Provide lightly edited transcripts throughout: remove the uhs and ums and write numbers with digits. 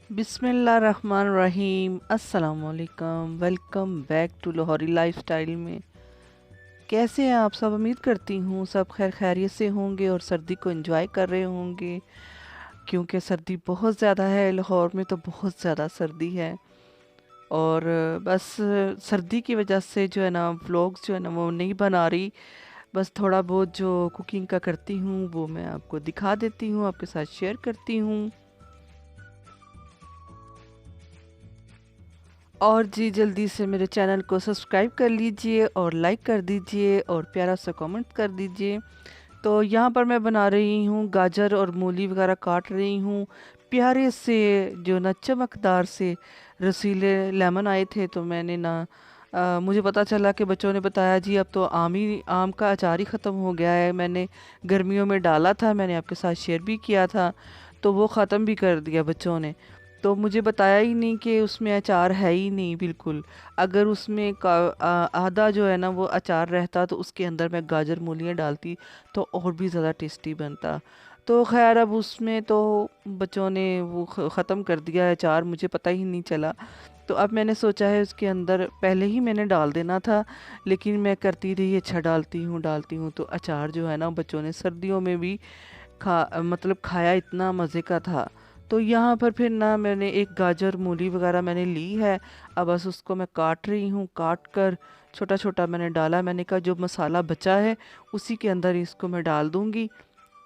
बिस्मिल्लाहिर्रहमानिर्रहीम। अस्सलामुअलैकुम। Welcome back to Lahori lifestyle में। कैसे हैं आप सब? उम्मीद करती हूँ सब खैर खैरियत से होंगे और सर्दी को एंजॉय कर रहे होंगे, क्योंकि सर्दी बहुत ज़्यादा है। लाहौर में तो बहुत ज़्यादा सर्दी है। और बस सर्दी की वजह से जो है ना व्लॉग्स जो है ना वो नहीं बना रही। बस थोड़ा बहुत जो कुकिंग का करती हूँ वो मैं आपको दिखा देती हूँ, आपके साथ शेयर करती हूँ। और जी जल्दी से मेरे चैनल को सब्सक्राइब कर लीजिए और लाइक कर दीजिए और प्यारा सा कमेंट कर दीजिए। तो यहाँ पर मैं बना रही हूँ गाजर और मूली वगैरह काट रही हूँ। प्यारे से जो ना चमकदार से रसीले लेमन आए थे, तो मैंने ना मुझे पता चला कि बच्चों ने बताया जी अब तो आम का अचार ही ख़त्म हो गया है। मैंने गर्मियों में डाला था, मैंने आपके साथ शेयर भी किया था, तो वो ख़त्म भी कर दिया बच्चों ने। तो मुझे बताया ही नहीं कि उसमें अचार है ही नहीं बिल्कुल। अगर उसमें आधा जो है ना वो अचार रहता तो उसके अंदर मैं गाजर मूलियाँ डालती तो और भी ज़्यादा टेस्टी बनता। तो खैर अब उसमें तो बच्चों ने वो ख़त्म कर दिया है अचार, मुझे पता ही नहीं चला। तो अब मैंने सोचा है उसके अंदर पहले ही मैंने डाल देना था, लेकिन मैं करती रही अच्छा डालती हूँ तो अचार जो है ना बच्चों ने सर्दियों में भी मतलब खाया, इतना मज़े का था। तो यहाँ पर फिर ना मैंने एक गाजर मूली वगैरह मैंने ली है। अब बस उसको मैं काट रही हूँ, काट कर छोटा छोटा मैंने डाला। मैंने कहा जो मसाला बचा है उसी के अंदर इसको मैं डाल दूँगी,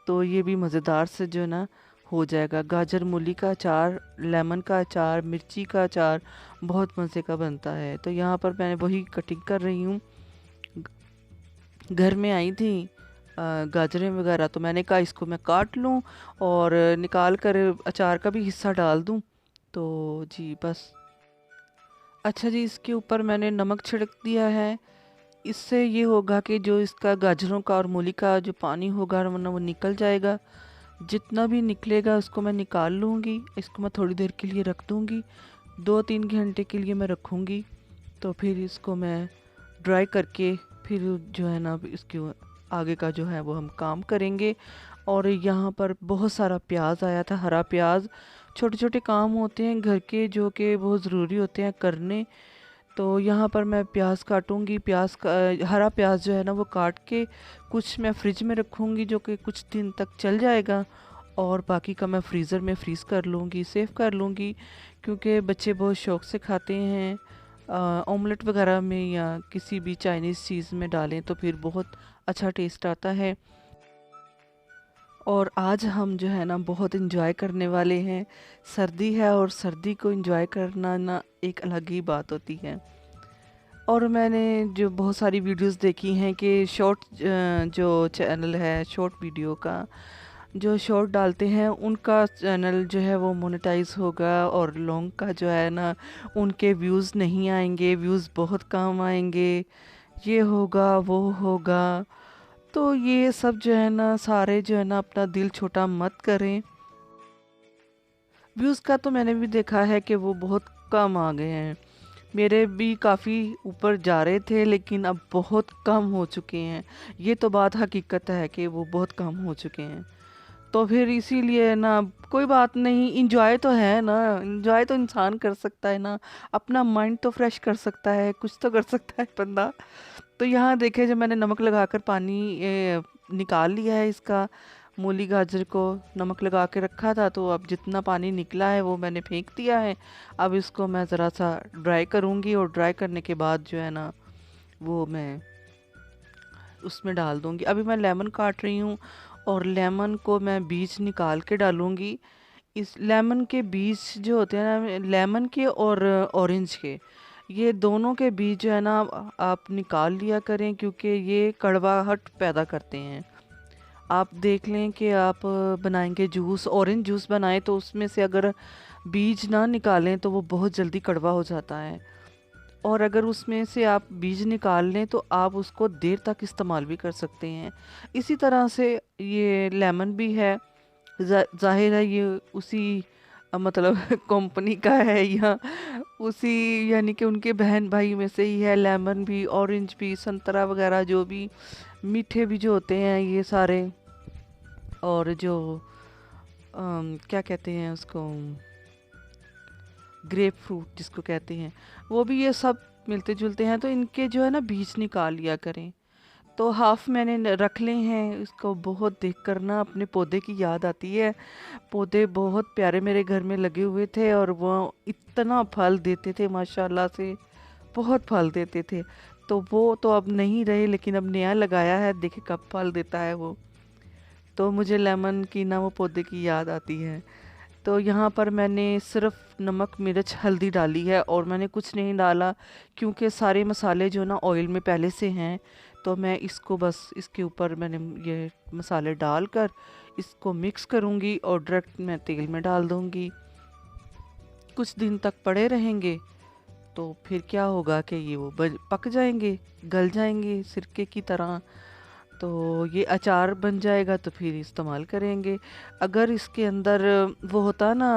तो ये भी मज़ेदार से जो है ना हो जाएगा। गाजर मूली का अचार, लेमन का अचार, मिर्ची का अचार बहुत मज़े का बनता है। तो यहाँ पर मैं वही कटिंग कर रही हूँ। घर में आई थी गाजरें वगैरह, तो मैंने कहा इसको मैं काट लूँ और निकाल कर अचार का भी हिस्सा डाल दूँ। तो जी बस। अच्छा जी, इसके ऊपर मैंने नमक छिड़क दिया है। इससे ये होगा कि जो इसका गाजरों का और मूली का जो पानी होगा वरना वो निकल जाएगा। जितना भी निकलेगा उसको मैं निकाल लूँगी। इसको मैं थोड़ी देर के लिए रख दूँगी, 2-3 घंटे के लिए मैं रखूँगी। तो फिर इसको मैं ड्राई करके फिर जो है ना इसके आगे का जो है वो हम काम करेंगे। और यहाँ पर बहुत सारा प्याज आया था, हरा प्याज। छोटे छोटे काम होते हैं घर के जो कि बहुत ज़रूरी होते हैं करने। तो यहाँ पर मैं प्याज काटूंगी। प्याज का हरा प्याज जो है ना वो काट के कुछ मैं फ्रिज में रखूँगी जो कि कुछ दिन तक चल जाएगा, और बाकी का मैं फ्रीज़र में फ्रीज़ कर लूँगी, सेव कर लूँगी। क्योंकि बच्चे बहुत शौक से खाते हैं। ऑमलेट वगैरह में या किसी भी चाइनीज़ चीज़ में डालें तो फिर बहुत अच्छा टेस्ट आता है। और आज हम जो है ना बहुत इंजॉय करने वाले हैं। सर्दी है और सर्दी को इंजॉय करना ना एक अलग ही बात होती है। और मैंने जो बहुत सारी वीडियोस देखी हैं कि शॉर्ट जो चैनल है शॉर्ट वीडियो का, जो शॉर्ट डालते हैं उनका चैनल जो है वो मोनेटाइज होगा, और लॉन्ग का जो है ना उनके व्यूज़ नहीं आएंगे, व्यूज़ बहुत कम आएंगे, ये होगा वो होगा। तो ये सब जो है ना सारे जो है ना अपना दिल छोटा मत करें। व्यूज़ का तो मैंने भी देखा है कि वो बहुत कम आ गए हैं। मेरे भी काफ़ी ऊपर जा रहे थे लेकिन अब बहुत कम हो चुके हैं। ये तो बात हकीकत है कि वो बहुत कम हो चुके हैं। तो फिर इसीलिए ना कोई बात नहीं, इंजॉय तो है ना, इंजॉय तो इंसान कर सकता है ना, अपना माइंड तो फ्रेश कर सकता है, कुछ तो कर सकता है बंदा। तो यहाँ देखे जब मैंने नमक लगाकर पानी निकाल लिया है इसका, मूली गाजर को नमक लगा के रखा था, तो अब जितना पानी निकला है वो मैंने फेंक दिया है। अब इसको मैं ज़रा सा ड्राई करूँगी और ड्राई करने के बाद जो है ना वो मैं उसमें डाल दूँगी। अभी मैं लेमन काट रही हूँ और लेमन को मैं बीज निकाल के डालूँगी। इस लेमन के बीज जो होते हैं ना, लेमन के और ऑरेंज के, ये दोनों के बीज जो है ना आप निकाल लिया करें, क्योंकि ये कड़वाहट पैदा करते हैं। आप देख लें कि आप बनाएंगे जूस, ऑरेंज जूस बनाएं तो उसमें से अगर बीज ना निकालें तो वो बहुत जल्दी कड़वा हो जाता है। और अगर उसमें से आप बीज निकाल लें तो आप उसको देर तक इस्तेमाल भी कर सकते हैं। इसी तरह से ये लेमन भी है। जाहिर है ये उसी मतलब कंपनी का है या उसी यानी कि उनके बहन भाई में से ही है। लेमन भी, ऑरेंज भी, संतरा वगैरह जो भी मीठे भी जो होते हैं ये सारे। और जो क्या कहते हैं उसको, ग्रेप फ्रूट जिसको कहते हैं, वो भी ये सब मिलते जुलते हैं। तो इनके जो है ना बीज निकाल लिया करें। तो हाफ मैंने रख ले हैं। इसको बहुत देखकर ना अपने पौधे की याद आती है। पौधे बहुत प्यारे मेरे घर में लगे हुए थे और वो इतना फल देते थे माशाल्लाह से, बहुत फल देते थे। तो वो तो अब नहीं रहे, लेकिन अब नया लगाया है, देखे कब फल देता है वो। तो मुझे लेमन की ना वो पौधे की याद आती है। तो यहाँ पर मैंने सिर्फ नमक मिर्च हल्दी डाली है और मैंने कुछ नहीं डाला, क्योंकि सारे मसाले जो ना ऑयल में पहले से हैं। तो मैं इसको बस इसके ऊपर मैंने ये मसाले डालकर इसको मिक्स करूँगी और डायरेक्ट मैं तेल में डाल दूँगी। कुछ दिन तक पड़े रहेंगे तो फिर क्या होगा कि ये वो पक जाएंगे, गल जाएंगे सिरके की तरह। तो ये अचार बन जाएगा तो फिर इस्तेमाल करेंगे। अगर इसके अंदर वो होता ना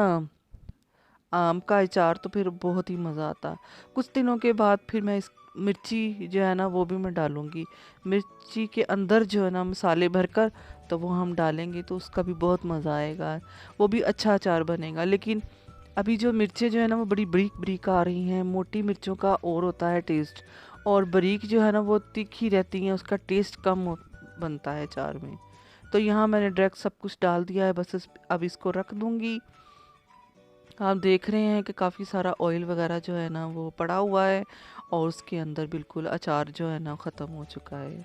आम का अचार तो फिर बहुत ही मज़ा आता। कुछ दिनों के बाद फिर मैं इस मिर्ची जो है ना वो भी मैं डालूँगी। मिर्ची के अंदर जो है ना मसाले भरकर तो वो हम डालेंगे तो उसका भी बहुत मज़ा आएगा, वो भी अच्छा अचार बनेगा। लेकिन अभी जो मिर्चें जो है ना वो बड़ी बारीक बारीक आ रही हैं। मोटी मिर्चों का और होता है टेस्ट, और बारीक जो है ना वो तीखी रहती हैं, उसका टेस्ट बनता है अचार में। तो यहाँ मैंने डायरेक्ट सब कुछ डाल दिया है, बस अब इसको रख दूँगी। आप देख रहे हैं कि काफ़ी सारा ऑयल वगैरह जो है ना वो पड़ा हुआ है और उसके अंदर बिल्कुल अचार जो है ना ख़त्म हो चुका है।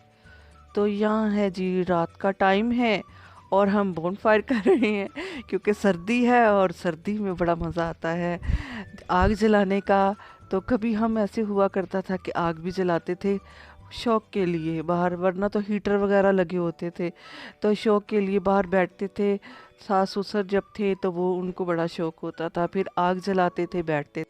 तो यहाँ है जी, रात का टाइम है और हम बोनफायर कर रहे हैं क्योंकि सर्दी है और सर्दी में बड़ा मज़ा आता है आग जलाने का। तो कभी हम ऐसे हुआ करता था कि आग भी जलाते थे शौक के लिए बाहर, वरना तो हीटर वगैरह लगे होते थे। तो शौक के लिए बाहर बैठते थे। सास ससुर जब थे तो वो उनको बड़ा शौक होता था, फिर आग जलाते थे, बैठते।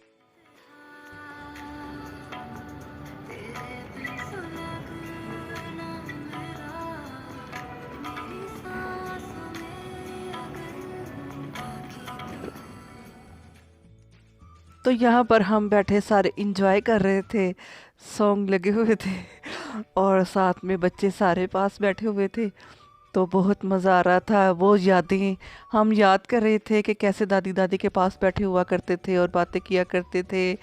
तो यहाँ पर हम बैठे सारे इंजॉय कर रहे थे, सॉन्ग लगे हुए थे और साथ में बच्चे सारे पास बैठे हुए थे। तो बहुत मज़ा आ रहा था। वो यादें हम याद कर रहे थे कि कैसे दादी दादी के पास बैठे हुआ करते थे और बातें किया करते थे।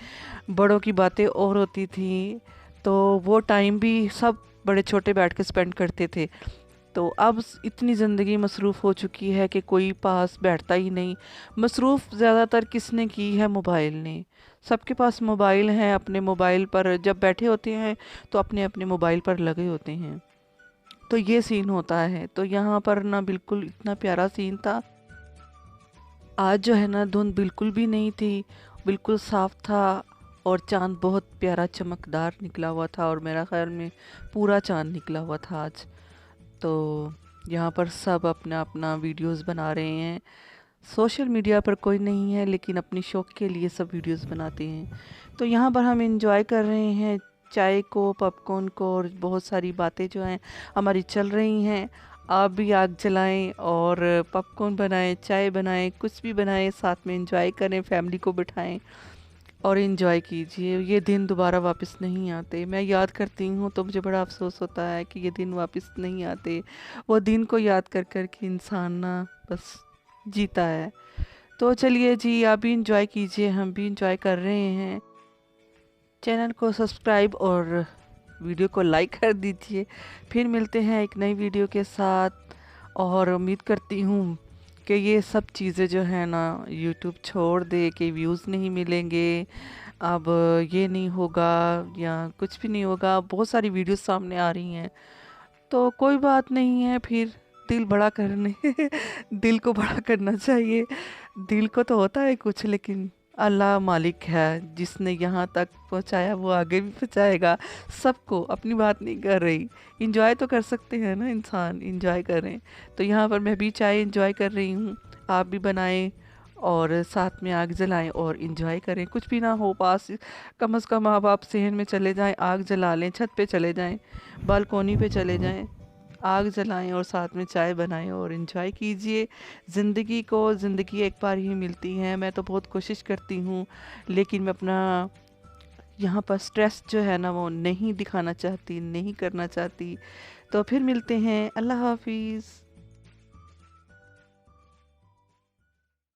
बड़ों की बातें और होती थी। तो वो टाइम भी सब बड़े छोटे बैठ के स्पेंड करते थे। तो अब इतनी ज़िंदगी मसरूफ़ हो चुकी है कि कोई पास बैठता ही नहीं। मसरूफ़ ज़्यादातर किसने की है? मोबाइल ने। सबके पास मोबाइल हैं, अपने मोबाइल पर जब बैठे होते हैं तो अपने अपने मोबाइल पर लगे होते हैं। तो ये सीन होता है। तो यहाँ पर ना बिल्कुल इतना प्यारा सीन था। आज जो है ना धुंध बिल्कुल भी नहीं थी, बिल्कुल साफ था और चाँद बहुत प्यारा चमकदार निकला हुआ था और मेरा ख्याल में पूरा चाँद निकला हुआ था आज। तो यहाँ पर सब अपना अपना वीडियोस बना रहे हैं। सोशल मीडिया पर कोई नहीं है, लेकिन अपनी शौक के लिए सब वीडियोस बनाते हैं। तो यहाँ पर हम एंजॉय कर रहे हैं चाय को, पॉपकॉर्न को, और बहुत सारी बातें जो हैं हमारी चल रही हैं। आप भी आग जलाएं और पॉपकॉर्न बनाएं, चाय बनाएं, कुछ भी बनाएं, साथ में एंजॉय करें, फैमिली को बिठाएं और एंजॉय कीजिए। ये दिन दोबारा वापस नहीं आते। मैं याद करती हूँ तो मुझे बड़ा अफसोस होता है कि ये दिन वापस नहीं आते। वो दिन को याद कर कर के इंसान ना बस जीता है। तो चलिए जी, आप भी इंजॉय कीजिए, हम भी इंजॉय कर रहे हैं। चैनल को सब्सक्राइब और वीडियो को लाइक कर दीजिए। फिर मिलते हैं एक नई वीडियो के साथ और उम्मीद करती हूँ कि ये सब चीज़ें जो है ना यूट्यूब छोड़ दे कि व्यूज़ नहीं मिलेंगे, अब ये नहीं होगा या कुछ भी नहीं होगा। बहुत सारी वीडियोस सामने आ रही हैं तो कोई बात नहीं है, फिर दिल बड़ा करने दिल को बड़ा करना चाहिए। दिल को तो होता है कुछ, लेकिन अल्लाह मालिक है जिसने यहाँ तक पहुँचाया वो आगे भी पहुँचाएगा सबको। अपनी बात नहीं कर रही, इंजॉय तो कर सकते हैं ना इंसान, इंजॉय करें। तो यहाँ पर मैं भी चाय इंजॉय कर रही हूँ, आप भी बनाएं और साथ में आग जलाएं और इंजॉय करें। कुछ भी ना हो पास, कम से कम आप सहन में चले जाएं, आग जला लें, छत पे चले जाएं, बालकोनी पे चले जाएं, आग जलाएं और साथ में चाय बनाएं और इन्जॉय कीजिए ज़िंदगी को। ज़िंदगी एक बार ही मिलती है। मैं तो बहुत कोशिश करती हूँ, लेकिन मैं अपना यहाँ पर स्ट्रेस जो है ना वो नहीं दिखाना चाहती, नहीं करना चाहती। तो फिर मिलते हैं, अल्लाह हाफिज़।